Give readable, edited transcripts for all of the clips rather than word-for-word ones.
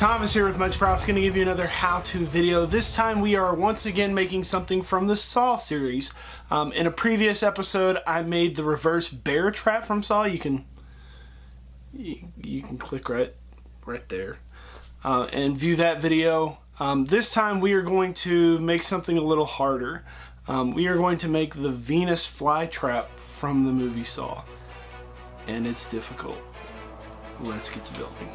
Thomas here with Much Props, going to give you another how-to video. This time we are once again making something from the Saw series. In a previous episode I made the reverse bear trap from Saw. You can click right there and view that video. This time we are going to make something a little harder. We are going to make the Venus flytrap from the movie Saw, and it's difficult. Let's get to building.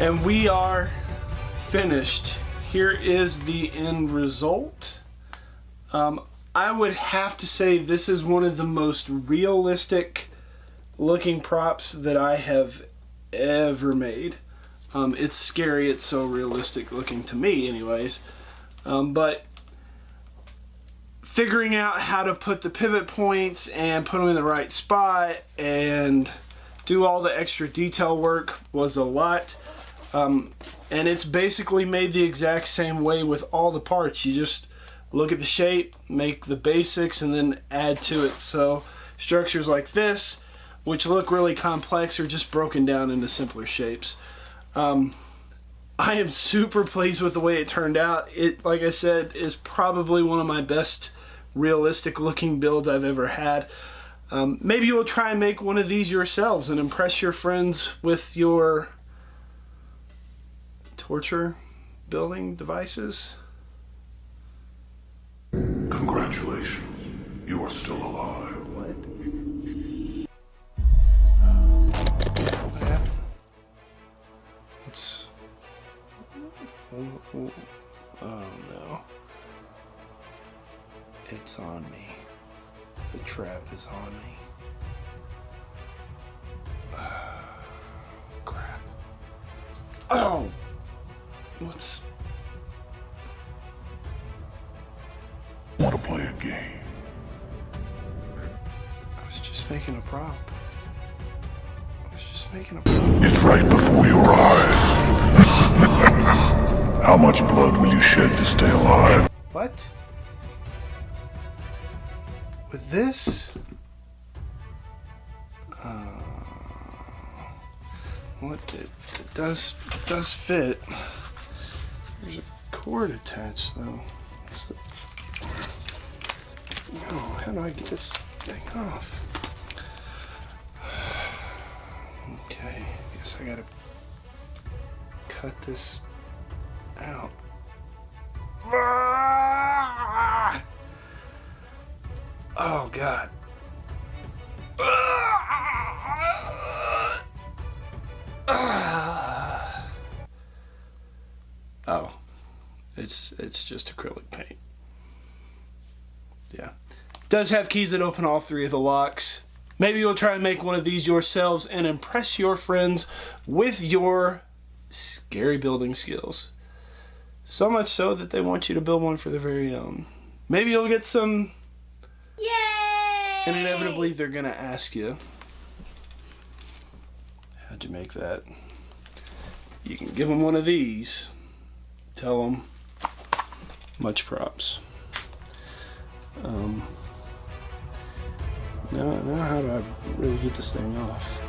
And we are finished. Here is the end result. I would have to say this is one of the most realistic looking props that I have ever made. It's scary, it's so realistic looking to me anyways. But figuring out how to put the pivot points and put them in the right spot and do all the extra detail work was a lot. And it's basically made the exact same way with all the parts. You just look at the shape, make the basics, and then add to it. So structures like this, which look really complex, are just broken down into simpler shapes. I am super pleased with the way it turned out. It, like I said, is probably one of my best realistic looking builds I've ever had. Maybe you'll try and make one of these yourselves and impress your friends with your torture building devices. Congratulations, you are still alive. What? What happened? What's... Oh no. It's on me. The trap is on me. Crap. Oh! What's... Want to play a game? I was just making a prop. It's right before your eyes. How much blood will you shed to stay alive? What? With this? What? It does fit. There's a cord attached though. What's the... Oh, how do I get this thing off? Okay, guess I gotta cut this out. Oh God. Oh, it's just acrylic paint. Yeah. Does have keys that open all three of the locks. Maybe you'll try and make one of these yourselves and impress your friends with your scary building skills. So much so that they want you to build one for their very own. Maybe you'll get some... Yay! And inevitably they're gonna ask you, how'd you make that? You can give them one of these. Tell them, much props. Now how do I really get this thing off?